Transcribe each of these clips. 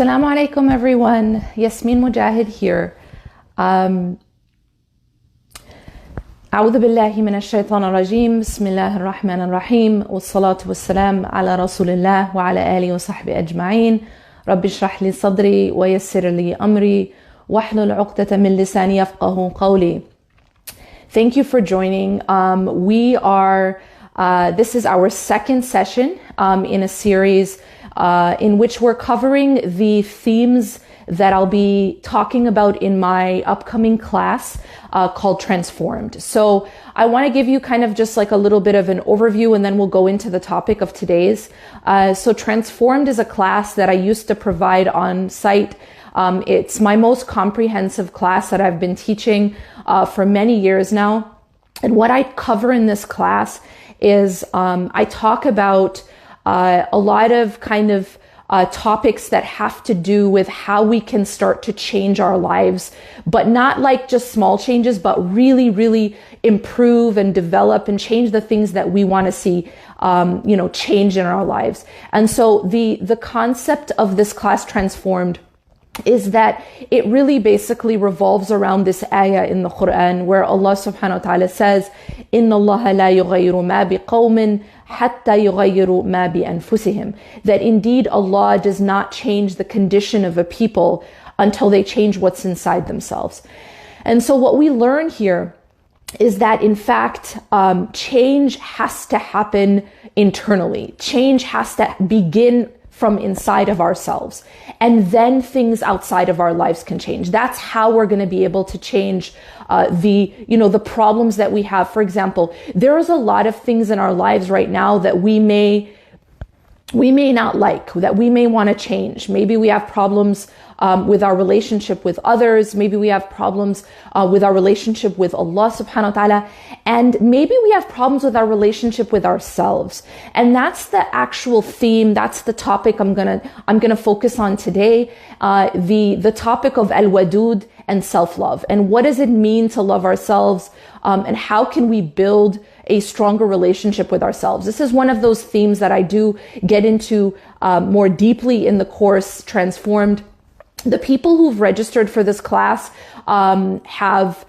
Assalamu alaikum everyone. Yasmin Mogahed here. أعوذ بالله من الشيطان الرجيم بسم الله الرحمن الرحيم والصلاة والسلام على رسول الله وعلى آله وصحبه أجمعين رب اشرح لي صدري ويسر لي أمري واحلل عقدة من لساني يفقه قولي. Thank you for joining. This is our second session in a series in which we're covering the themes that I'll be talking about in my upcoming class called Transformed. So I want to give you kind of just like a little bit of an overview, and then we'll go into the topic of today's. So Transformed is a class that I used to provide on site. It's my most comprehensive class that I've been teaching for many years now. And what I cover in this class is I talk about a lot of kind of topics that have to do with how we can start to change our lives, but not like just small changes, but really, really improve and develop and change the things that we want to see, change in our lives. And so the concept of this class Transformed is that it really basically revolves around this ayah in the Quran where Allah subhanahu wa ta'ala says, "Inna Allah la yughayyiru ma biqawmin hatta yughayyiru ma bi anfusihim." That indeed Allah does not change the condition of a people until they change what's inside themselves. And so what we learn here is that in fact, change has to happen internally. Change has to begin from inside of ourselves. And then things outside of our lives can change. That's how we're going to be able to change the problems that we have. For example, there is a lot of things in our lives right now that we may not like, that we may want to change. Maybe we have problems with our relationship with others. Maybe we have problems with our relationship with Allah subhanahu wa ta'ala. And maybe we have problems with our relationship with ourselves. And that's the actual theme. That's the topic I'm gonna focus on today. The topic of al-wadud and self-love. And what does it mean to love ourselves? And how can we build a stronger relationship with ourselves? This is one of those themes that I do get into more deeply in the course Transformed. The people who've registered for this class have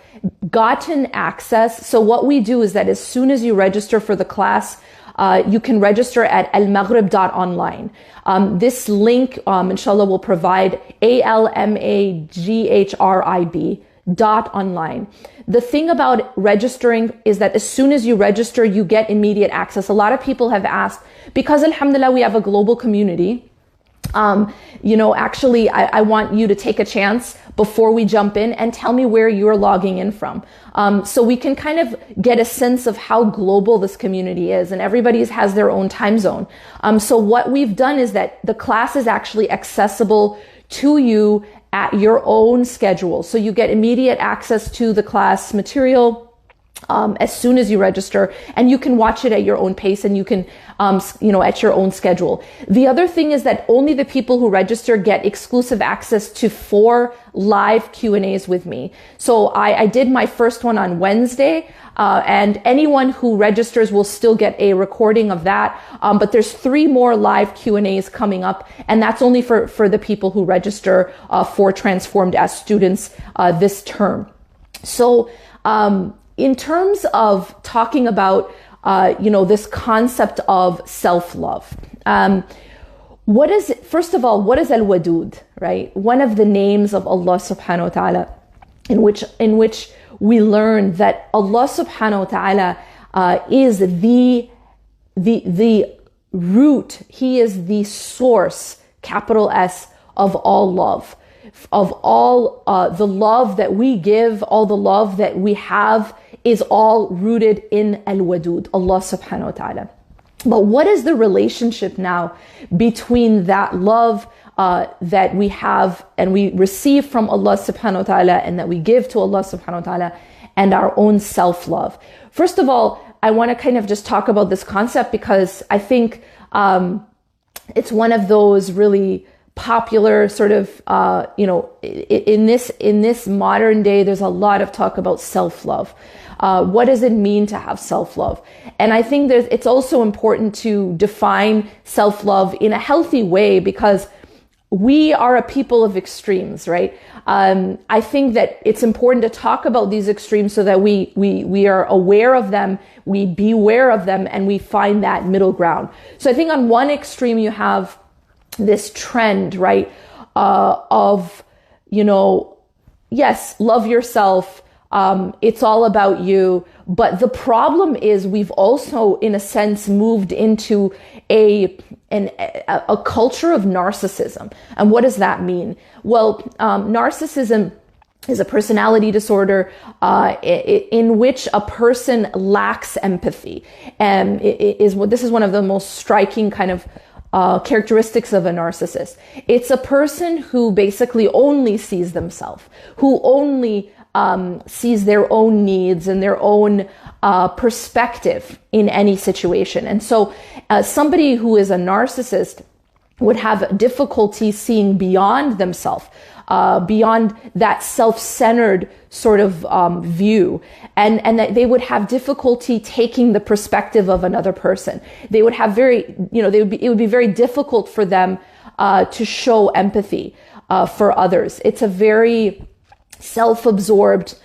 gotten access. So what we do is that as soon as you register for the class, you can register at almaghrib.online. This link, inshallah, will provide almaghrib.online. The thing about registering is that as soon as you register, you get immediate access. A lot of people have asked, because alhamdulillah, we have a global community. Actually, I want you to take a chance before we jump in and tell me where you're logging in from. So we can kind of get a sense of how global this community is, and everybody has their own time zone. So what we've done is that the class is actually accessible to you at your own schedule. So you get immediate access to the class material as soon as you register, and you can watch it at your own pace, and you can, at your own schedule. The other thing is that only the people who register get exclusive access to 4 live Q&As with me. So I did my first one on Wednesday, and anyone who registers will still get a recording of that. But there's 3 more live Q&As coming up, and that's only for the people who register for Transformed as students this term. So, in terms of talking about, this concept of self-love, first of all, what is al-wadud, right? One of the names of Allah subhanahu wa ta'ala, in which we learn that Allah subhanahu wa ta'ala is the root. He is the source, capital S, of all love, of all the love that we give, all the love that we have is all rooted in al-wadud, Allah subhanahu wa ta'ala. But what is the relationship now between that love that we have and we receive from Allah subhanahu wa ta'ala and that we give to Allah subhanahu wa ta'ala and our own self-love? First of all, I want to kind of just talk about this concept because I think it's one of those really popular sort of, in this modern day, there's a lot of talk about self-love. What does it mean to have self-love? And I think it's also important to define self-love in a healthy way, because we are a people of extremes, right? I think that it's important to talk about these extremes so that we are aware of them, we beware of them, and we find that middle ground. So I think on one extreme you have this trend, right, of, yes, love yourself. It's all about you. But the problem is we've also, in a sense, moved into a culture of narcissism. And what does that mean? Well, narcissism is a personality disorder in which a person lacks empathy. And this is one of the most striking kind of characteristics of a narcissist. It's a person who basically only sees themselves, who only sees their own needs and their own perspective in any situation. And so somebody who is a narcissist would have difficulty seeing beyond themselves, beyond that self-centered sort of view, and that they would have difficulty taking the perspective of another person. They would have it would be very difficult for them to show empathy for others. It's a very self-absorbed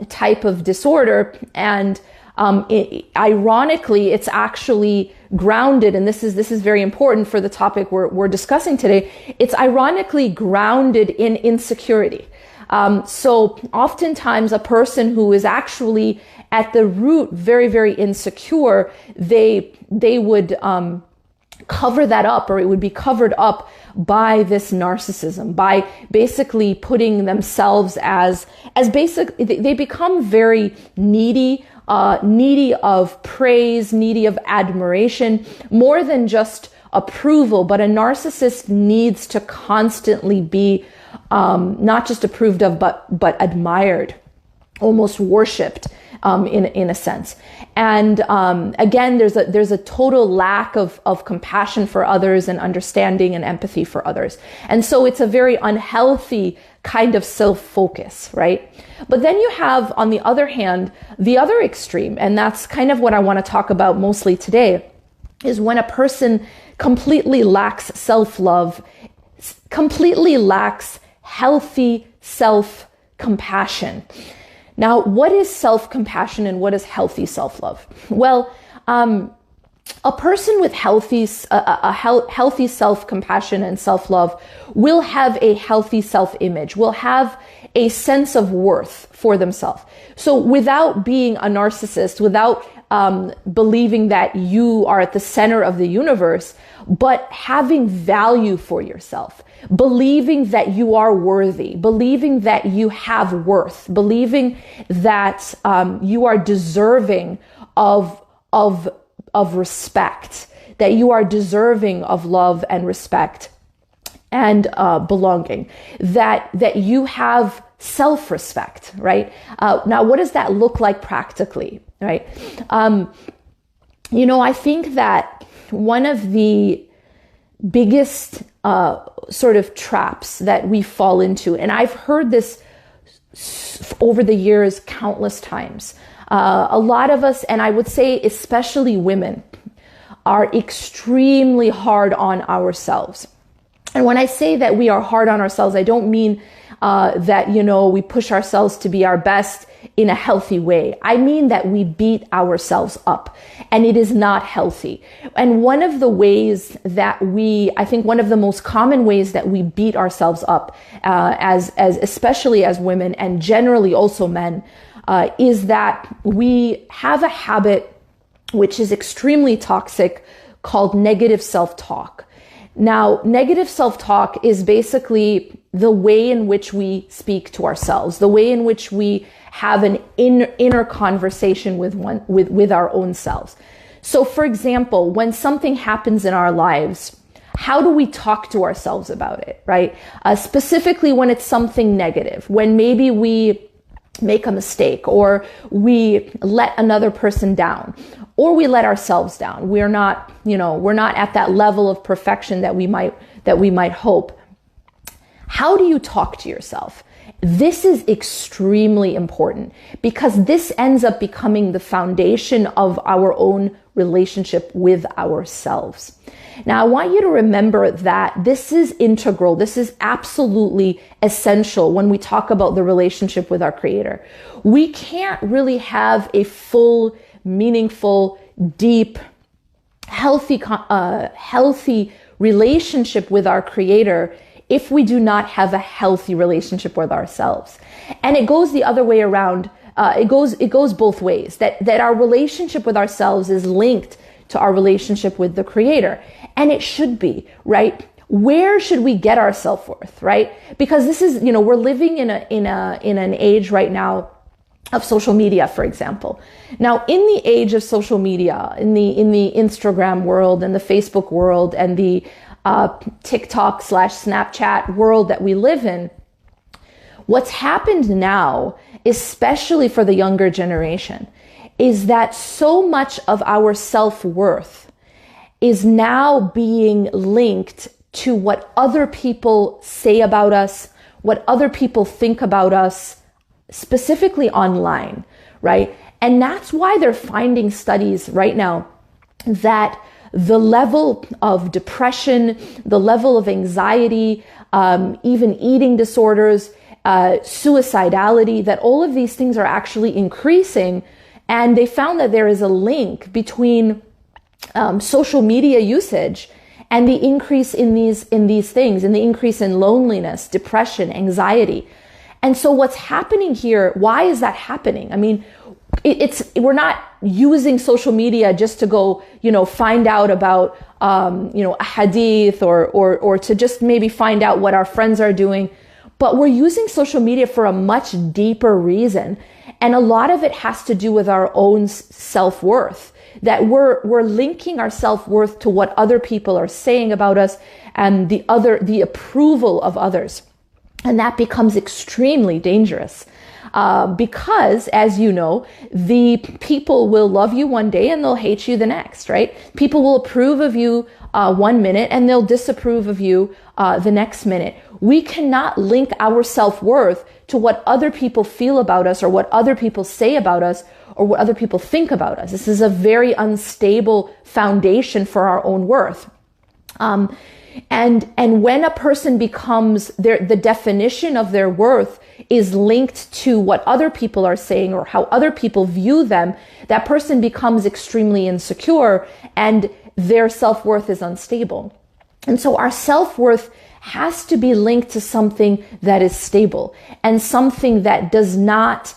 type of disorder, and ironically, it's actually grounded, and this is very important for the topic we're discussing today. It's ironically grounded in insecurity. So oftentimes, a person who is actually at the root very, very insecure, they would cover that up, or it would be covered up by this narcissism, by basically putting themselves as basic. They become very needy of praise, needy of admiration, more than just approval. But a narcissist needs to constantly be not just approved of, but admired, almost worshipped. In a sense. And again, there's a total lack of compassion for others and understanding and empathy for others. And so it's a very unhealthy kind of self-focus, right? But then you have, on the other hand, the other extreme, and that's kind of what I want to talk about mostly today, is when a person completely lacks self-love, completely lacks healthy self-compassion. Now, what is self-compassion and what is healthy self-love? Well, a person with healthy self-compassion and self-love will have a healthy self-image, will have a sense of worth for themselves. So without being a narcissist, without believing that you are at the center of the universe, but having value for yourself, believing that you are worthy, believing that you have worth, believing that you are deserving of respect, that you are deserving of love and respect and belonging, that you have self-respect, right? Now, what does that look like practically, right? I think that one of the biggest sort of traps that we fall into, and I've heard this over the years countless times, a lot of us, and I would say especially women, are extremely hard on ourselves. And when I say that we are hard on ourselves, I don't mean that, we push ourselves to be our best in a healthy way. I mean that we beat ourselves up, and it is not healthy. And one of the ways that I think one of the most common ways that we beat ourselves up, as especially as women and generally also men, is that we have a habit which is extremely toxic called negative self-talk. Now, negative self-talk is basically the way in which we speak to ourselves, the way in which we have an inner conversation with our own selves. So, for example, when something happens in our lives, how do we talk to ourselves about it, right? Specifically when it's something negative, when maybe we make a mistake, or we let another person down, or we let ourselves down. We're not at that level of perfection that we might hope. How do you talk to yourself? This is extremely important, because this ends up becoming the foundation of our own relationship with ourselves. Now, I want you to remember that this is integral. This is absolutely essential when we talk about the relationship with our Creator. We can't really have a full, meaningful, deep, healthy relationship with our Creator if we do not have a healthy relationship with ourselves. And it goes the other way around. It goes both ways. That our relationship with ourselves is linked to our relationship with the Creator. And it should be, right? Where should we get our self-worth, right? Because this is, we're living in an age right now of social media, for example. Now, in the age of social media, in the Instagram world and the Facebook world and the TikTok/Snapchat world that we live in, what's happened now, especially for the younger generation, is that so much of our self-worth is now being linked to what other people say about us, what other people think about us, specifically online, right? And that's why they're finding studies right now that the level of depression, the level of anxiety, even eating disorders, suicidality, that all of these things are actually increasing. And they found that there is a link between social media usage and the increase in these things, and the increase in loneliness, depression, anxiety. And so what's happening here, why is that happening? I mean, we're not using social media just to go, find out about, a hadith or to just maybe find out what our friends are doing. But we're using social media for a much deeper reason. And a lot of it has to do with our own self-worth, that we're linking our self-worth to what other people are saying about us and the approval of others. And that becomes extremely dangerous. Because, as you know, the people will love you one day and they'll hate you the next, right? People will approve of you 1 minute and they'll disapprove of you the next minute. We cannot link our self-worth to what other people feel about us or what other people say about us or what other people think about us. This is a very unstable foundation for our own worth. And when a person becomes the definition of their worth is linked to what other people are saying or how other people view them, that person becomes extremely insecure and their self-worth is unstable. And so our self-worth has to be linked to something that is stable and something that does not,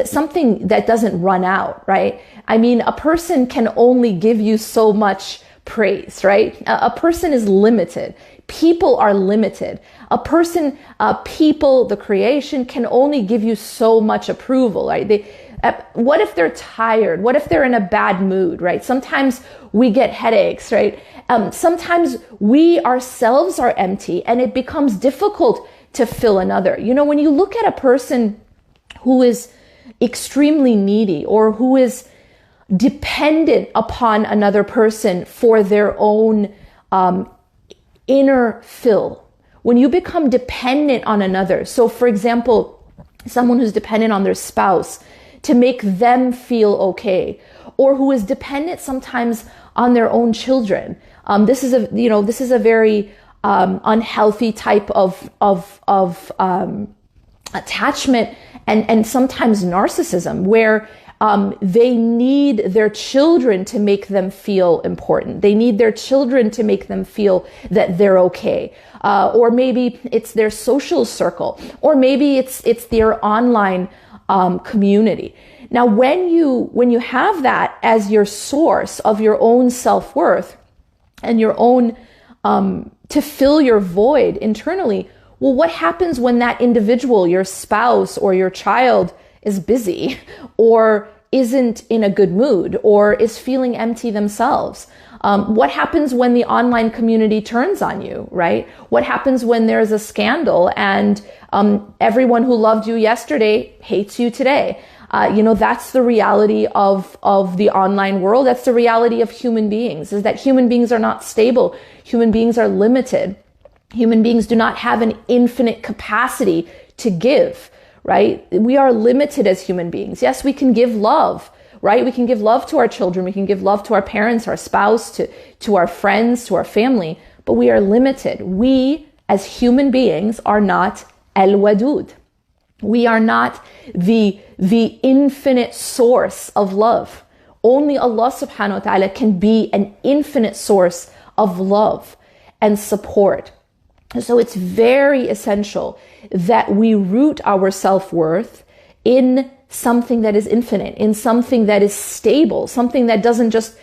something that doesn't run out, right? I mean, a person can only give you so much praise, right? A person is limited. People are limited. A person, people, the creation can only give you so much approval, right? What if they're tired? What if they're in a bad mood, right? Sometimes we get headaches, right? Sometimes we ourselves are empty and it becomes difficult to fill another. When you look at a person who is extremely needy or who is dependent upon another person for their own inner fill. When you become dependent on another, so for example, someone who's dependent on their spouse to make them feel okay, or who is dependent sometimes on their own children. This is a very unhealthy type of attachment and sometimes narcissism, where they need their children to make them feel important. They need their children to make them feel that they're okay. Or maybe it's their social circle, or maybe it's their online community. Now, when you have that as your source of your own self-worth and your own to fill your void internally, well, what happens when that individual, your spouse or your child, is busy or isn't in a good mood or is feeling empty themselves? What happens when the online community turns on you, right? What happens when there's a scandal and everyone who loved you yesterday hates you today? That's the reality of the online world. That's the reality of human beings, is that human beings are not stable. Human beings are limited. Human beings do not have an infinite capacity to give, right? We are limited as human beings. Yes, we can give love, right? We can give love to our children. We can give love to our parents, our spouse, to our friends, to our family, but we are limited. We, as human beings, are not al-wadud. We are not the infinite source of love. Only Allah subhanahu wa ta'ala can be an infinite source of love and support. So it's very essential that we root our self-worth in something that is infinite, in something that is stable, something that doesn't just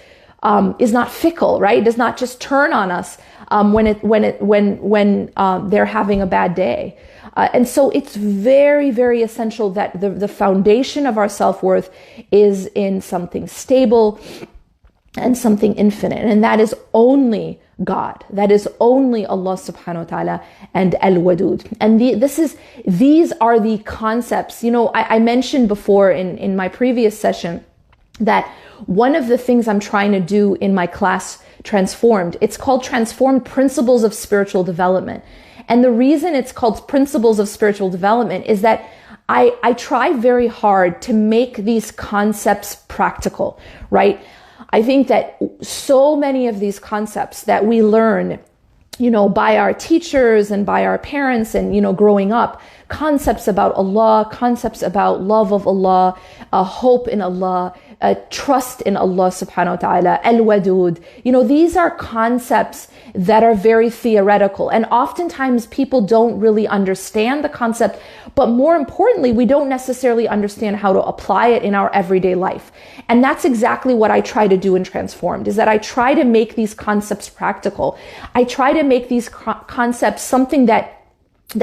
is not fickle, right? Does not just turn on us when they're having a bad day. And so it's very, very essential that the foundation of our self-worth is in something stable and something infinite. And that is only God. That is only Allah subhanahu wa ta'ala and Al-Wadud. And these are the concepts. You know, I mentioned before in my previous session that one of the things I'm trying to do in my class, Transformed, it's called Transformed Principles of Spiritual Development. And the reason it's called Principles of Spiritual Development is that I try very hard to make these concepts practical, right? I think that so many of these concepts that we learn, you know, by our teachers and by our parents and, you know, growing up, concepts about Allah, concepts about love of Allah, hope in Allah, trust in Allah subhanahu wa ta'ala, al-wadud. You know, these are concepts that are very theoretical. And oftentimes people don't really understand the concept, but more importantly, we don't necessarily understand how to apply it in our everyday life. And that's exactly what I try to do in Transformed, is that I try to make these concepts practical. I try to make these concepts something that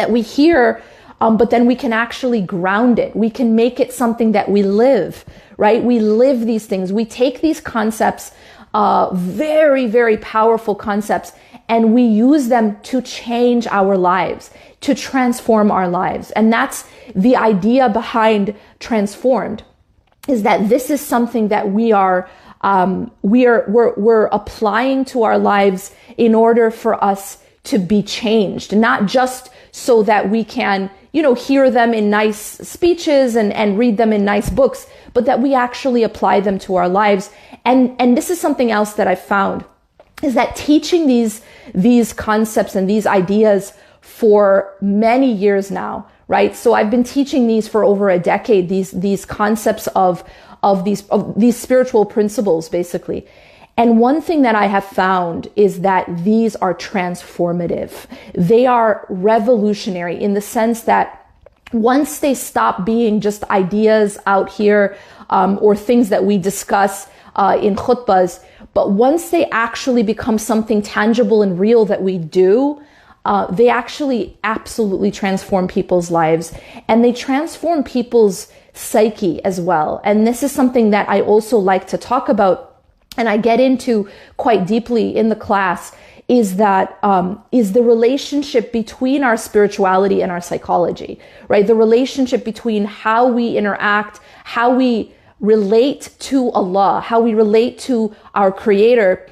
we hear, but then we can actually ground it. We can make it something that we live, right? We live these things. We take these concepts, very, very powerful concepts, and we use them to change our lives, to transform our lives. And that's the idea behind Transformed, is that this is something that we're applying to our lives in order for us to be changed, not just so that we can, you know, hear them in nice speeches and read them in nice books, but that we actually apply them to our lives. And this is something else that I've found, is that teaching these concepts and these ideas for many years now, right? So I've been teaching these for over a decade, these concepts of these spiritual principles, basically. And one thing that I have found is that these are transformative. They are revolutionary in the sense that once they stop being just ideas out here, or things that we discuss in khutbahs, but once they actually become something tangible and real that we do, they actually absolutely transform people's lives, and they transform people's psyche as well. And this is something that I also like to talk about, and I get into quite deeply in the class, is that is the relationship between our spirituality and our psychology, right? The relationship between how we interact, how we relate to Allah, how we relate to our Creator,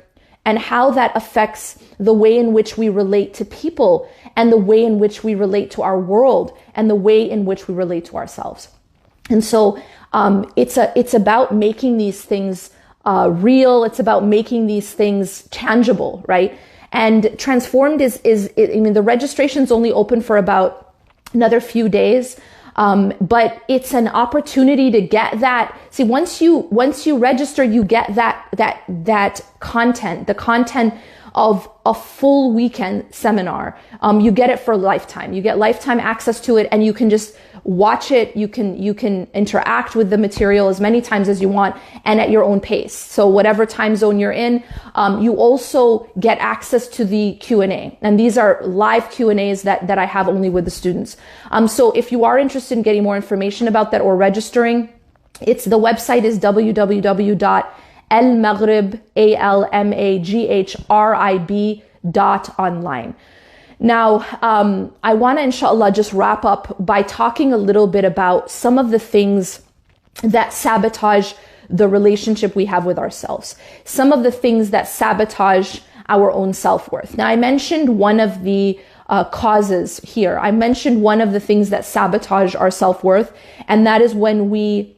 and how that affects the way in which we relate to people, and the way in which we relate to our world, and the way in which we relate to ourselves. And so it's about making these things real. It's about making these things tangible, right? And Transformed is the registration's only open for about another few days. But it's an opportunity to get that. See, once you register, you get that content, the content of a full weekend seminar. You get it for a lifetime. You get lifetime access to it, and you can just watch it. You can interact with the material as many times as you want and at your own pace. So whatever time zone you're in, you also get access to the Q&A. And these are live Q&As that I have only with the students. So if you are interested in getting more information about that or registering, the website is www.almaghrib.online. Now, I want to, inshallah, just wrap up by talking a little bit about some of the things that sabotage the relationship we have with ourselves. Some of the things that sabotage our own self-worth. Now, I mentioned one of the causes here. I mentioned one of the things that sabotage our self-worth, and that is when we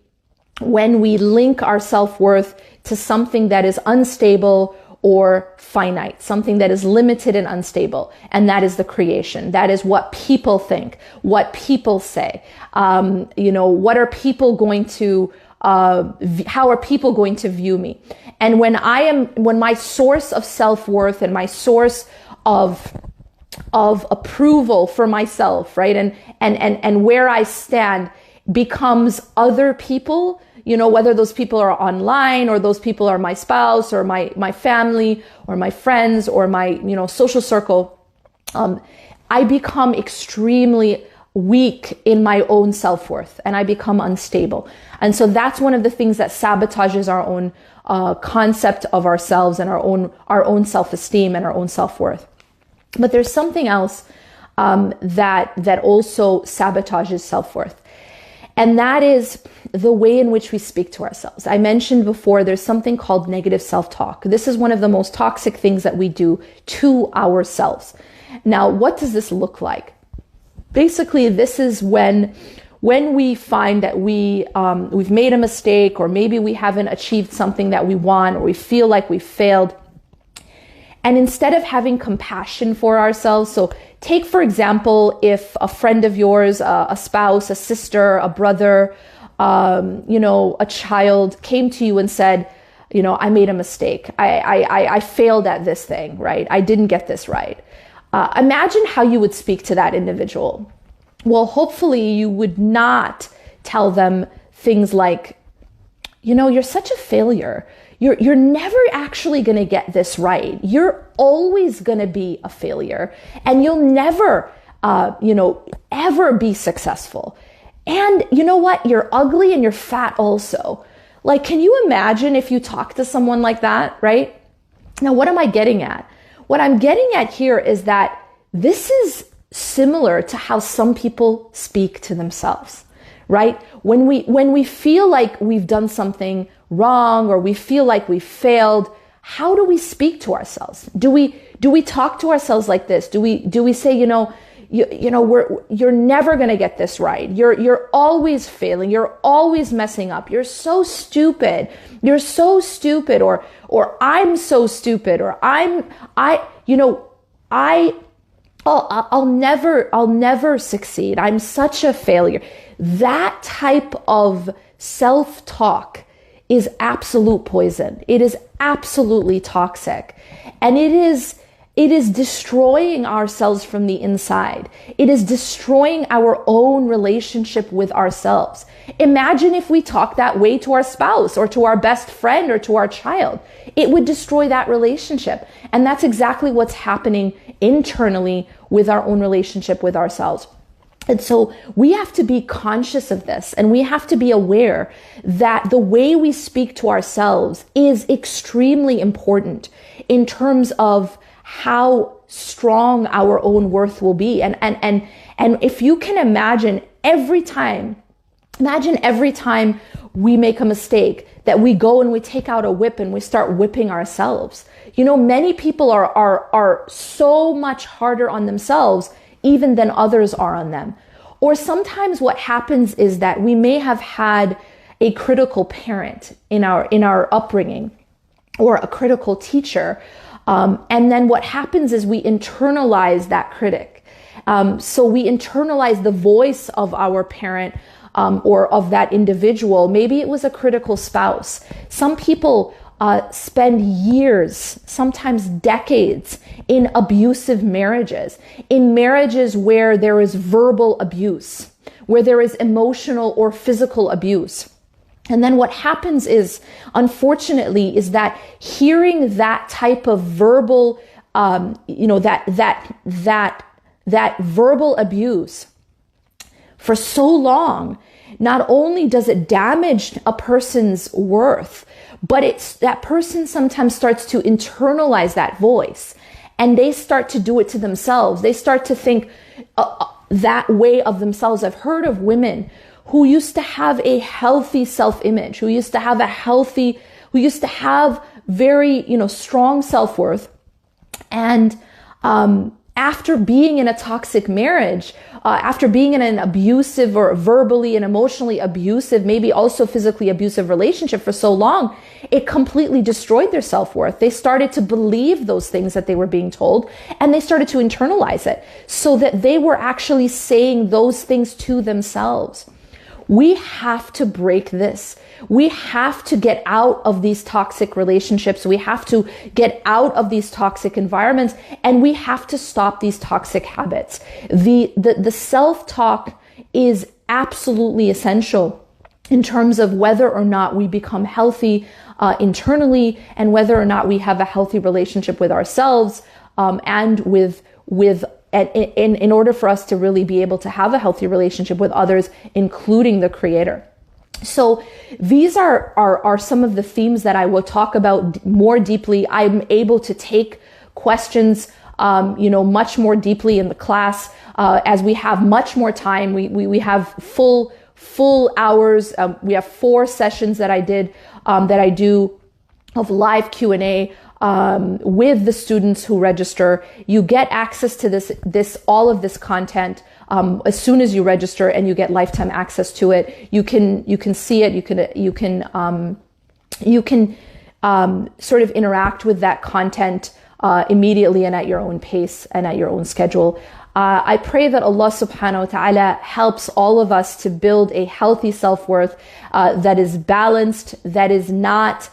when we link our self-worth to something that is unstable or finite, something that is limited and unstable. And that is the creation. That is what people think, what people say. What are people going to, how are people going to view me? And when my source of self-worth and my source of approval for myself, right? And where I stand becomes other people, whether those people are online or those people are my spouse or my family or my friends or my, social circle, I become extremely weak in my own self-worth and I become unstable. And so that's one of the things that sabotages our own concept of ourselves and our own self-esteem and our own self-worth. But there's something else that also sabotages self-worth. And that is the way in which we speak to ourselves. I mentioned before, there's something called negative self-talk. This is one of the most toxic things that we do to ourselves. Now, what does this look like? Basically, this is when we find that we've made a mistake, or maybe we haven't achieved something that we want, or we feel like we failed. And instead of having compassion for ourselves, so take, for example, if a friend of yours, a spouse, a sister, a brother, a child came to you and said, I made a mistake. I failed at this thing, right? I didn't get this right. Imagine how you would speak to that individual. Well, hopefully you would not tell them things like, you're such a failure. You're never actually going to get this right. You're always going to be a failure, and you'll never, ever be successful. And you know what? You're ugly and you're fat also. Like, can you imagine if you talk to someone like that, right? Now, what am I getting at? What I'm getting at here is that this is similar to how some people speak to themselves, right? When we feel like we've done something wrong or we feel like we failed, how do we speak to ourselves? Do we talk to ourselves like this? Do we say, you're never going to get this right. You're always failing. You're always messing up. You're so stupid. You're so stupid, or I'm so stupid, or I'll never succeed. I'm such a failure. That type of self-talk is absolute poison. It is absolutely toxic. And it is destroying ourselves from the inside. It is destroying our own relationship with ourselves. Imagine if we talk that way to our spouse or to our best friend or to our child. It would destroy that relationship. And that's exactly what's happening internally with our own relationship with ourselves. And so we have to be conscious of this, and we have to be aware that the way we speak to ourselves is extremely important in terms of how strong our own worth will be. And if you can imagine every time we make a mistake that we go and we take out a whip and we start whipping ourselves. Many people are so much harder on themselves even than others are on them. Or sometimes what happens is that we may have had a critical parent in our upbringing, or a critical teacher. And then what happens is we internalize that critic. So we internalize the voice of our parent, or of that individual. Maybe it was a critical spouse. Some people spend years, sometimes decades, in abusive marriages, in marriages where there is verbal abuse, where there is emotional or physical abuse. And then what happens is, unfortunately, is that hearing that type of verbal, that verbal abuse for so long, not only does it damage a person's worth, but that person sometimes starts to internalize that voice, and they start to do it to themselves. They start to think that way of themselves. I've heard of women who used to have a healthy self-image, who used to have very, strong self-worth. And after being in a toxic marriage, after being in an abusive or verbally and emotionally abusive, maybe also physically abusive relationship for so long, it completely destroyed their self-worth. They started to believe those things that they were being told, and they started to internalize it, so that they were actually saying those things to themselves. We have to break this. We have to get out of these toxic relationships. We have to get out of these toxic environments, and we have to stop these toxic habits. The self-talk is absolutely essential in terms of whether or not we become healthy internally, and whether or not we have a healthy relationship with ourselves, and in order for us to really be able to have a healthy relationship with others, including the Creator. So these are some of the themes that I will talk about more deeply. I'm able to take questions, much more deeply in the class, as we have much more time. We have full hours. We have 4 sessions that I do of live Q&A. With the students who register. You get access to all of this content as soon as you register, and you get lifetime access to it. You can see it. You can sort of interact with that content immediately and at your own pace and at your own schedule. I pray that Allah subhanahu wa ta'ala helps all of us to build a healthy self-worth that is balanced, that is not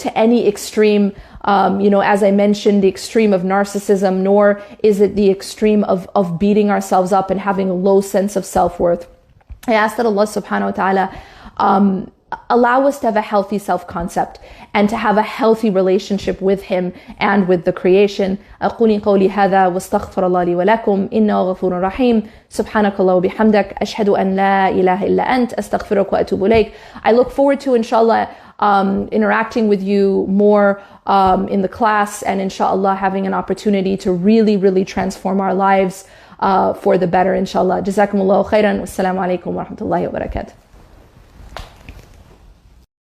to any extreme, as I mentioned, the extreme of narcissism, nor is it the extreme of beating ourselves up and having a low sense of self-worth. I ask that Allah subhanahu wa ta'ala allow us to have a healthy self-concept and to have a healthy relationship with Him and with the creation. أقول قولي هذا واستغفر الله لي ولكم إنه غفور رحيم سبحانك الله وبحمدك أشهد أن لا إله إلا أنت أستغفرك وأتوب إليك. I look forward to, inshallah, interacting with you more in the class, and inshallah having an opportunity to really, really transform our lives for the better, inshallah. Jazakumullahu khairan. Wassalamu alaikum wa rahmatullahi wa barakatuh.